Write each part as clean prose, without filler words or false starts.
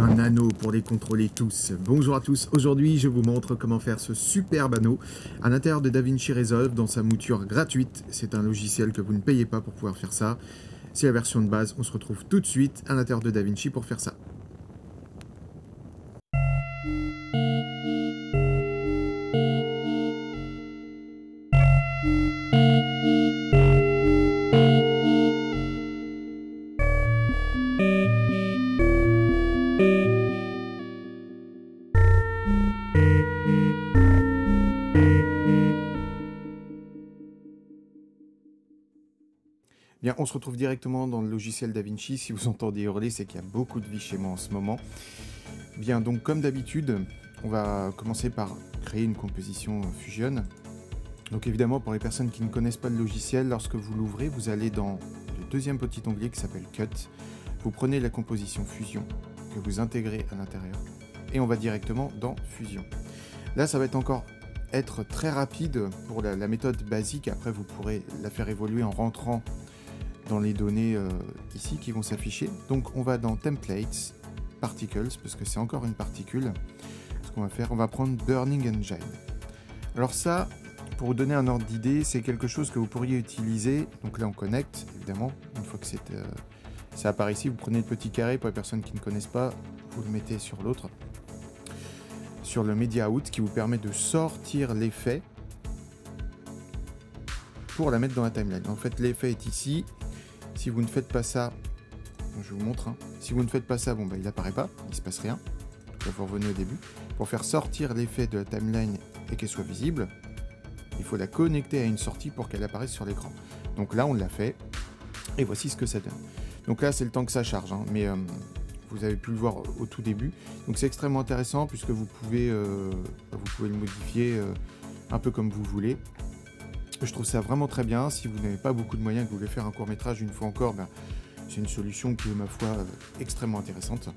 un anneau pour les contrôler tous. Bonjour à tous, aujourd'hui je vous montre comment faire ce superbe anneau à l'intérieur de DaVinci Resolve dans sa mouture gratuite. C'est un logiciel que vous ne payez pas pour pouvoir faire ça. C'est la version de base, on se retrouve tout de suite à l'intérieur de DaVinci pour faire ça. Bien, on se retrouve directement dans le logiciel DaVinci. Si vous entendez hurler, c'est qu'il y a beaucoup de vie chez moi en ce moment. Bien, donc comme d'habitude, on va commencer par créer une composition Fusion. Donc évidemment, pour les personnes qui ne connaissent pas le logiciel, lorsque vous l'ouvrez, vous allez dans le deuxième petit onglet qui s'appelle Cut. Vous prenez la composition Fusion que vous intégrez à l'intérieur et on va directement dans Fusion. Là, ça va être très rapide pour la méthode basique. Après, vous pourrez la faire évoluer en rentrant dans les données ici qui vont s'afficher. Donc on va dans Templates, Particles, parce que c'est encore une particule. Ce qu'on va faire, on va prendre Burning Engine. Alors ça, pour vous donner un ordre d'idée, c'est quelque chose que vous pourriez utiliser. Donc là on connecte, évidemment, une fois que ça apparaît ici, vous prenez le petit carré, pour les personnes qui ne connaissent pas, vous le mettez sur l'autre, sur le Media Out, qui vous permet de sortir l'effet pour la mettre dans la timeline. En fait, l'effet est ici. Si vous ne faites pas ça, je vous montre, hein. Si vous ne faites pas ça, bon, bah, il n'apparaît pas, il ne se passe rien. Donc, vous revenez au début. Pour faire sortir l'effet de la timeline et qu'elle soit visible, il faut la connecter à une sortie pour qu'elle apparaisse sur l'écran. Donc là, on l'a fait, et voici ce que ça donne. Donc là, c'est le temps que ça charge, hein, mais vous avez pu le voir au tout début. Donc c'est extrêmement intéressant puisque vous pouvez le modifier un peu comme vous voulez. Je trouve ça vraiment très bien. Si vous n'avez pas beaucoup de moyens, que vous voulez faire un court-métrage, une fois encore, ben, c'est une solution qui est, ma foi, extrêmement intéressante.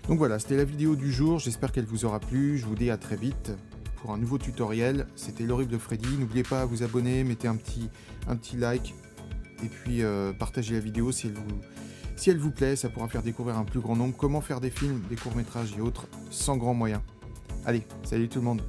Donc voilà, c'était la vidéo du jour. J'espère qu'elle vous aura plu. Je vous dis à très vite pour un nouveau tutoriel. C'était l'horrible Freddy. N'oubliez pas à vous abonner, mettez un petit like et puis partagez la vidéo si elle vous plaît. Ça pourra faire découvrir un plus grand nombre comment faire des films, des courts-métrages et autres sans grands moyens. Allez, salut tout le monde!